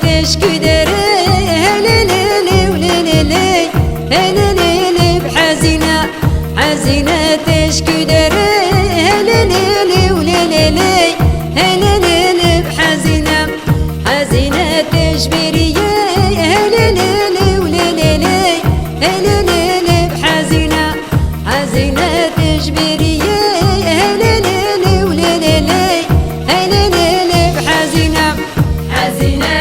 تشكي دري هلللي ولللي هلللي بحزينة حزينة تشكي دري هلللي ولللي هلللي بحزينة حزينة تشبيري هلللي ولللي هلللي بحزينة حزينة تشبيري هلللي ولللي هلللي بحزينة حزينة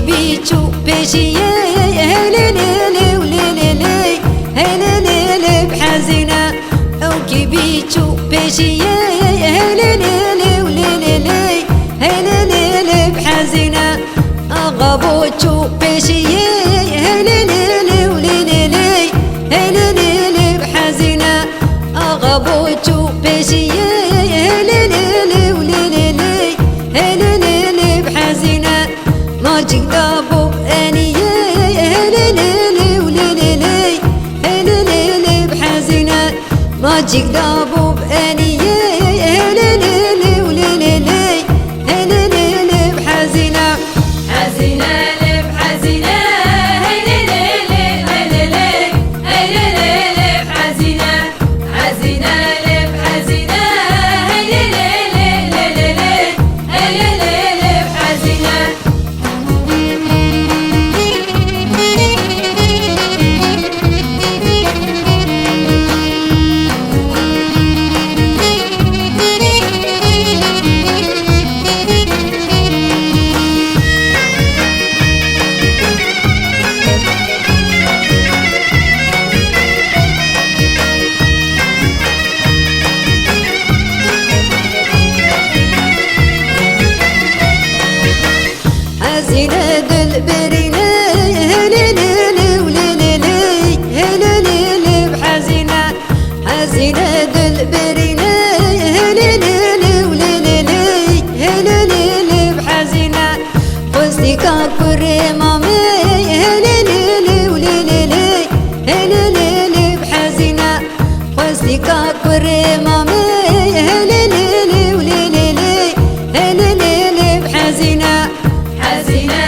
بيتشو بيشي هلللي ولللي هلللي بحزينة أو كبيتشو بيشي هلللي ولللي هلللي بحزينة أغابوتشو بيشي هلللي ولللي هلللي بحزينة أغابوتشو بيشي هلللي ولللي هلللي بحزينة ماجيك دابو أني هلللي ولللي هلللي بحزينة ماجيك دابو أني هلللي ولللي هلللي بحزينة حزينة بحزينة هلللي هلللي هلللي بحزينة حزينة بحزينة هلللي هلللي هلللي بحزينة حزينة دلبرينا هلللي ولللي هلللي بحزينة حزينة دلبرينا هلللي ولللي هلللي بحزينة وسيكا كوري مامي هلللي ولللي هلللي بحزينة وسيكا كوري مامي هلللي ولللي هلللي بحزينة حزينة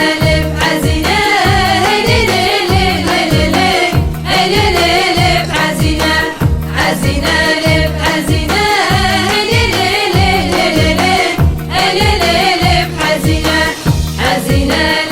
بحزينة هلللي هلللي هلللي بحزينة حزينة بحزينة هلللي هلللي هلللي بحزينة حزينة